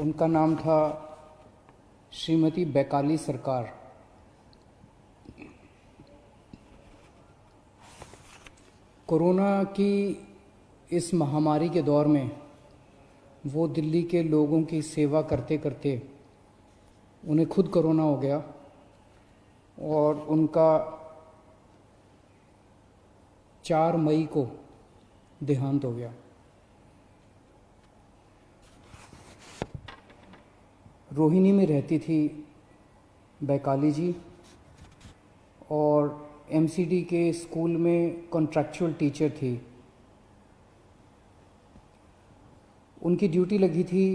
उनका नाम था श्रीमती बैकाली सरकार। कोरोना की इस महामारी के दौर में वो दिल्ली के लोगों की सेवा करते करते उन्हें खुद कोरोना हो गया और उनका 4 मई को देहांत हो गया। रोहिणी में रहती थी बैकाली जी और एमसीडी के स्कूल में कॉन्ट्रैक्चुअल टीचर थी। उनकी ड्यूटी लगी थी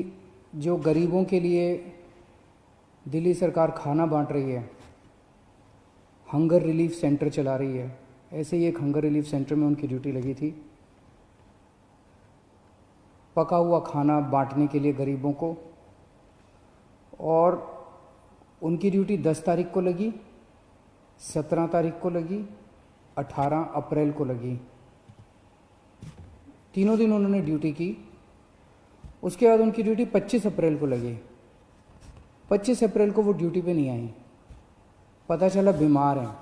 जो गरीबों के लिए दिल्ली सरकार खाना बांट रही है, हंगर रिलीफ सेंटर चला रही है, ऐसे ही एक हंगर रिलीफ सेंटर में उनकी ड्यूटी लगी थी पका हुआ खाना बांटने के लिए गरीबों को। और उनकी ड्यूटी 10 तारीख को लगी, 17 तारीख को लगी, 18 अप्रैल को लगी। तीनों दिन उन्होंने ड्यूटी की। उसके बाद उनकी ड्यूटी 25 अप्रैल को लगी। 25 अप्रैल को वो ड्यूटी पे नहीं आई, पता चला बीमार हैं।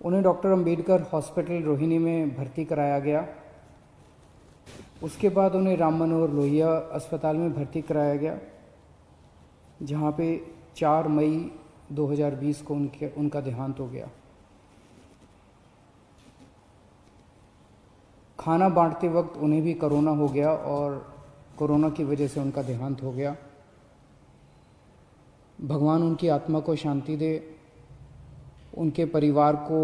उन्हें डॉक्टर अंबेडकर हॉस्पिटल रोहिणी में भर्ती कराया गया। उसके बाद उन्हें राम मनोहर लोहिया अस्पताल में भर्ती कराया गया, जहाँ पे 4 मई 2020 को उनका देहांत हो गया। खाना बांटते वक्त उन्हें भी कोरोना हो गया और कोरोना की वजह से उनका देहांत हो गया। भगवान उनकी आत्मा को शांति दे, उनके परिवार को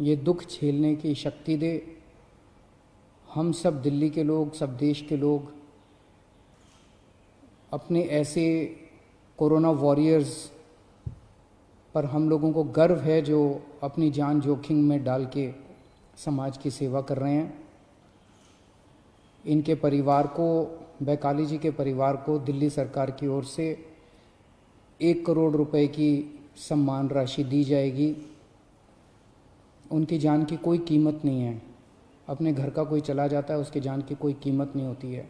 ये दुख झेलने की शक्ति दे। हम सब दिल्ली के लोग, सब देश के लोग अपने ऐसे कोरोना वॉरियर्स पर हम लोगों को गर्व है जो अपनी जान जोखिम में डाल के समाज की सेवा कर रहे हैं। इनके परिवार को, बैकाली जी के परिवार को दिल्ली सरकार की ओर से 1 करोड़ रुपए की सम्मान राशि दी जाएगी। उनकी जान की कोई कीमत नहीं है। अपने घर का कोई चला जाता है, उसके जान की कोई कीमत नहीं होती है,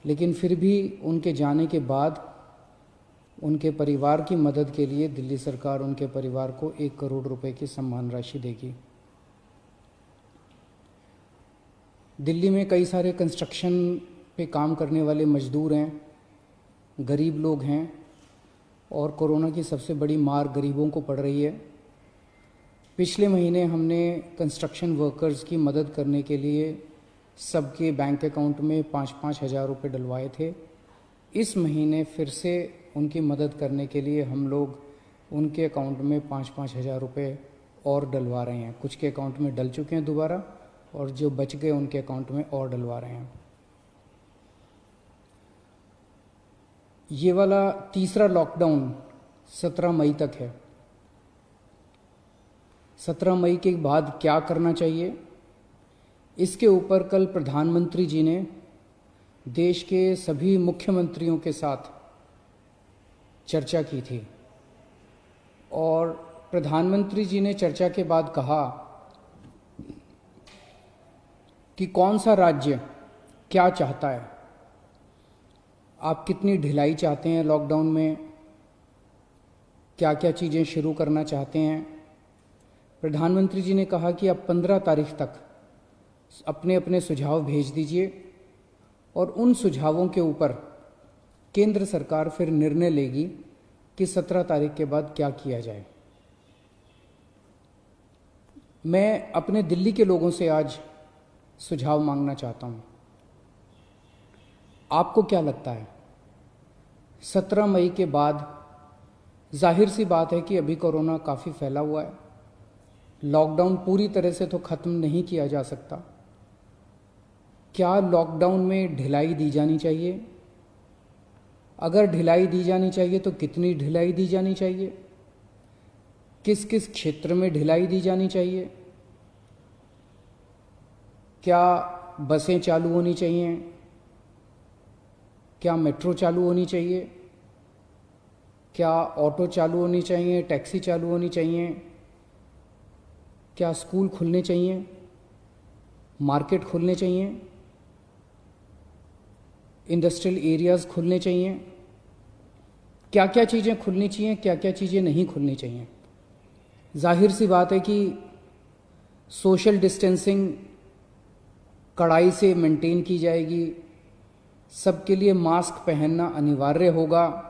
लेकिन फिर भी उनके जाने के बाद उनके परिवार की मदद के लिए दिल्ली सरकार उनके परिवार को 1 करोड़ रुपए की सम्मान राशि देगी। दिल्ली में कई सारे कंस्ट्रक्शन पे काम करने वाले मजदूर हैं, गरीब लोग हैं और कोरोना की सबसे बड़ी मार गरीबों को पड़ रही है। पिछले महीने हमने कंस्ट्रक्शन वर्कर्स की मदद करने के लिए सबके बैंक अकाउंट में 5-5 हज़ार रुपये डलवाए थे। इस महीने फिर से उनकी मदद करने के लिए हम लोग उनके अकाउंट में 5-5 हज़ार रुपये और डलवा रहे हैं। कुछ के अकाउंट में डल चुके हैं दोबारा और जो बच गए उनके अकाउंट में और डलवा रहे हैं। ये वाला तीसरा लॉकडाउन 17 मई तक है। 17 मई के बाद क्या करना चाहिए, इसके ऊपर कल प्रधानमंत्री जी ने देश के सभी मुख्यमंत्रियों के साथ चर्चा की थी और प्रधानमंत्री जी ने चर्चा के बाद कहा कि कौन सा राज्य क्या चाहता है, आप कितनी ढिलाई चाहते हैं लॉकडाउन में, क्या क्या चीज़ें शुरू करना चाहते हैं। प्रधानमंत्री जी ने कहा कि आप 15 तारीख तक अपने अपने सुझाव भेज दीजिए और उन सुझावों के ऊपर केंद्र सरकार फिर निर्णय लेगी कि 17 तारीख के बाद क्या किया जाए। मैं अपने दिल्ली के लोगों से आज सुझाव मांगना चाहता हूं। आपको क्या लगता है 17 मई के बाद? जाहिर सी बात है कि अभी कोरोना काफ़ी फैला हुआ है, लॉकडाउन पूरी तरह से तो ख़त्म नहीं किया जा सकता। क्या लॉकडाउन में ढिलाई दी जानी चाहिए? अगर ढिलाई दी जानी चाहिए तो कितनी ढिलाई दी जानी चाहिए? किस किस क्षेत्र में ढिलाई दी जानी चाहिए? क्या बसें चालू होनी चाहिए? क्या मेट्रो चालू होनी चाहिए? क्या ऑटो चालू होनी चाहिए? टैक्सी चालू होनी चाहिए? क्या स्कूल खुलने चाहिए? मार्केट खुलने चाहिए? इंडस्ट्रियल एरियाज़ खुलने चाहिए, क्या क्या चीज़ें खुलनी चाहिए, क्या क्या चीज़ें नहीं खुलनी चाहिए। जाहिर सी बात है कि सोशल डिस्टेंसिंग कड़ाई से मेंटेन की जाएगी, सबके लिए मास्क पहनना अनिवार्य होगा।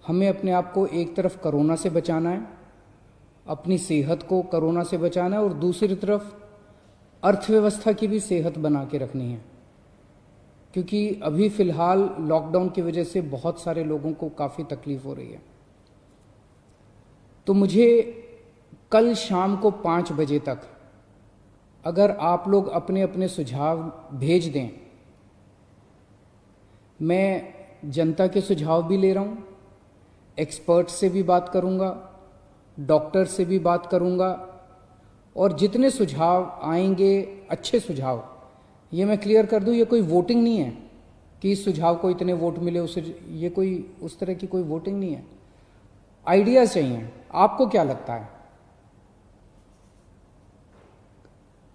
हमें अपने आप को एक तरफ कोरोना से बचाना है, अपनी सेहत को कोरोना से बचाना है, और दूसरी तरफ अर्थव्यवस्था की भी सेहत बना के रखनी है, क्योंकि अभी फ़िलहाल लॉकडाउन की वजह से बहुत सारे लोगों को काफ़ी तकलीफ हो रही है। तो मुझे कल शाम को 5 बजे तक अगर आप लोग अपने अपने सुझाव भेज दें, मैं जनता के सुझाव भी ले रहा हूँ, एक्सपर्ट से भी बात करूँगा, डॉक्टर से भी बात करूँगा, और जितने सुझाव आएंगे अच्छे सुझाव, ये मैं क्लियर कर दूँ, ये कोई वोटिंग नहीं है कि इस सुझाव को इतने वोट मिले, उसे, ये कोई उस तरह की कोई वोटिंग नहीं है। आइडियाज़ चाहिए। आपको क्या लगता है,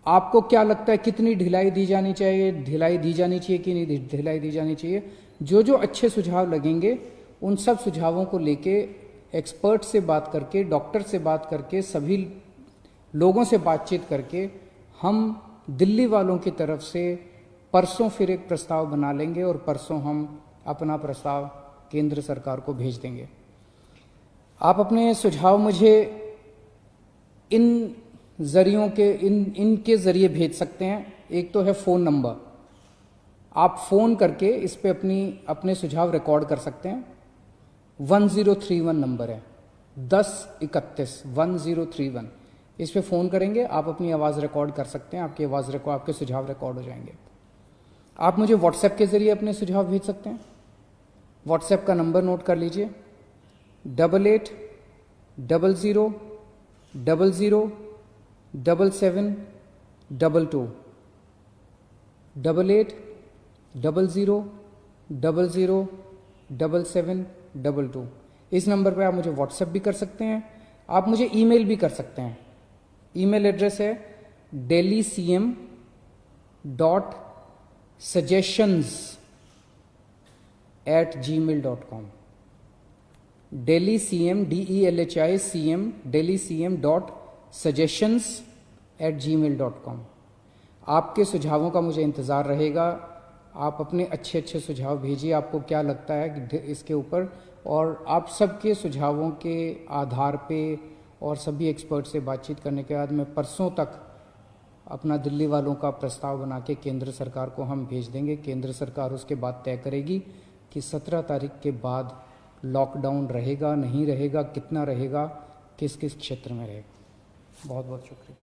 आपको क्या लगता है कितनी ढिलाई दी जानी चाहिए, ढिलाई दी जानी चाहिए कि नहीं ढिलाई दी जानी चाहिए? जो जो अच्छे सुझाव लगेंगे उन सब सुझावों को लेके एक्सपर्ट से बात करके, डॉक्टर से बात करके, सभी लोगों से बातचीत करके हम दिल्ली वालों की तरफ से परसों फिर एक प्रस्ताव बना लेंगे, और परसों हम अपना प्रस्ताव केंद्र सरकार को भेज देंगे। आप अपने सुझाव मुझे इन जरियों के इनके ज़रिए भेज सकते हैं। एक तो है फ़ोन नंबर, आप फ़ोन करके इस पे अपने सुझाव रिकॉर्ड कर सकते हैं। 1031 नंबर है, 1031 1031। इस पे फ़ोन करेंगे, आप अपनी आवाज़ रिकॉर्ड कर सकते हैं, आपकी आवाज़ रिकॉर्ड, आपके सुझाव रिकॉर्ड हो जाएंगे। आप मुझे व्हाट्सएप के ज़रिए अपने सुझाव भेज सकते हैं। व्हाट्सएप का नंबर नोट कर लीजिए, 88 00 00 7722 88 00 00 7722। इस नंबर पर आप मुझे व्हाट्सएप भी कर सकते हैं, आप मुझे ईमेल भी कर सकते हैं। ईमेल एड्रेस है delhi.cm.suggestions@gmail.com, delhi.suggestions@gmail.com। आपके सुझावों का मुझे इंतज़ार रहेगा। आप अपने अच्छे अच्छे सुझाव भेजिए, आपको क्या लगता है इसके ऊपर, और आप सबके सुझावों के आधार पे और सभी एक्सपर्ट से बातचीत करने के बाद मैं परसों तक अपना दिल्ली वालों का प्रस्ताव बना के केंद्र सरकार को हम भेज देंगे। केंद्र सरकार उसके बाद तय करेगी कि 17 तारीख के बाद लॉकडाउन रहेगा, नहीं रहेगा, कितना रहेगा, किस किस क्षेत्र में रहेगा। बहुत बहुत शुक्रिया।